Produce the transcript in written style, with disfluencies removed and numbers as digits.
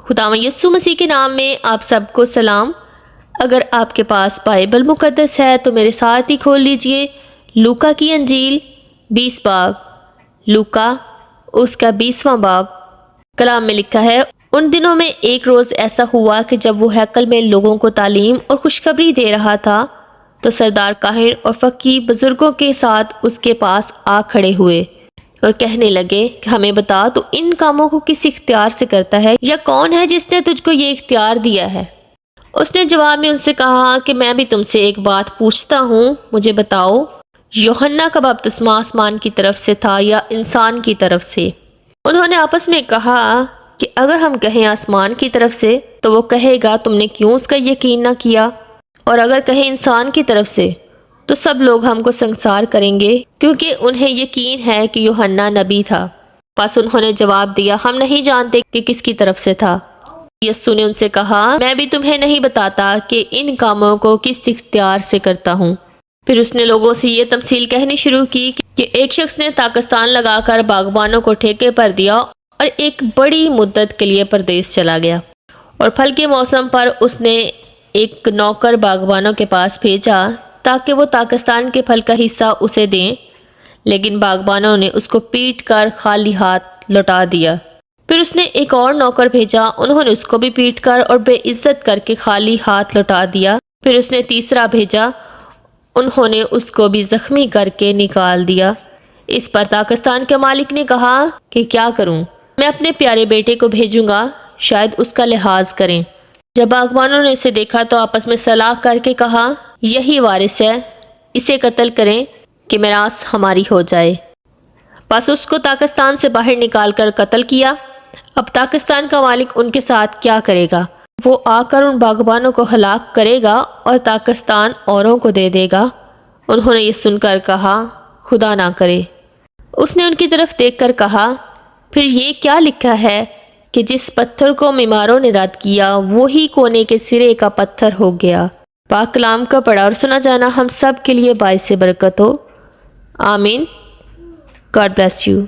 خداوند یسوع مسیح کے نام میں آپ سب کو سلام۔ اگر آپ کے پاس بائبل مقدس ہے تو میرے ساتھ ہی کھول لیجئے لوکا کی انجیل 20 باب، لوکا اس کا 20واں باب۔ کلام میں لکھا ہے، ان دنوں میں ایک روز ایسا ہوا کہ جب وہ ہیکل میں لوگوں کو تعلیم اور خوشخبری دے رہا تھا تو سردار کاہن اور فقیہ بزرگوں کے ساتھ اس کے پاس آ کھڑے ہوئے اور کہنے لگے کہ ہمیں بتا تو ان کاموں کو کس اختیار سے کرتا ہے، یا کون ہے جس نے تجھ کو یہ اختیار دیا ہے؟ اس نے جواب میں ان سے کہا کہ میں بھی تم سے ایک بات پوچھتا ہوں، مجھے بتاؤ، یوحنا کا بپتسمہ آسمان کی طرف سے تھا یا انسان کی طرف سے؟ انہوں نے آپس میں کہا کہ اگر ہم کہیں آسمان کی طرف سے تو وہ کہے گا تم نے کیوں اس کا یقین نہ کیا، اور اگر کہیں انسان کی طرف سے تو سب لوگ ہم کو سنسار کریں گے، کیونکہ انہیں یقین ہے کہ یوحنا نبی تھا۔ پس انہوں نے جواب دیا، ہم نہیں جانتے کہ کس کی طرف سے تھا۔ یسوع نے ان سے کہا، میں بھی تمہیں نہیں بتاتا کہ ان کاموں کو کس اختیار سے کرتا ہوں۔ پھر اس نے لوگوں سے یہ تمثیل کہنی شروع کی کہ ایک شخص نے طاقستان لگا کر باغبانوں کو ٹھیکے پر دیا اور ایک بڑی مدت کے لیے پردیس چلا گیا، اور پھل کے موسم پر اس نے ایک نوکر باغبانوں کے پاس بھیجا تاکہ وہ طاقستان کے پھل کا حصہ اسے دیں، لیکن باغبانوں نے اس کو پیٹ کر خالی ہاتھ لوٹا دیا۔ پھر اس نے ایک اور نوکر بھیجا، انہوں نے اس کو بھی پیٹ کر اور بے عزت کر کے خالی ہاتھ لوٹا دیا۔ پھر اس نے تیسرا بھیجا، انہوں نے اس کو بھی زخمی کر کے نکال دیا۔ اس پر طاقستان کے مالک نے کہا کہ کیا کروں، میں اپنے پیارے بیٹے کو بھیجوں گا، شاید اس کا لحاظ کریں۔ جب باغبانوں نے اسے دیکھا تو آپس میں صلاح کر کے کہا، یہی وارث ہے، اسے قتل کریں کہ میراث ہماری ہو جائے۔ پس اس کو طاقستان سے باہر نکال کر قتل کیا۔ اب طاقستان کا مالک ان کے ساتھ کیا کرے گا؟ وہ آ کر ان باغبانوں کو ہلاک کرے گا اور طاقستان اوروں کو دے دے گا۔ انہوں نے یہ سن کر کہا، خدا نہ کرے۔ اس نے ان کی طرف دیکھ کر کہا، پھر یہ کیا لکھا ہے کہ جس پتھر کو معماروں نے رد کیا وہی کونے کے سرے کا پتھر ہو گیا۔ پاک کلام کا پڑھا اور سنا جانا ہم سب کے لیے باعث برکت ہو، آمین۔ God bless you.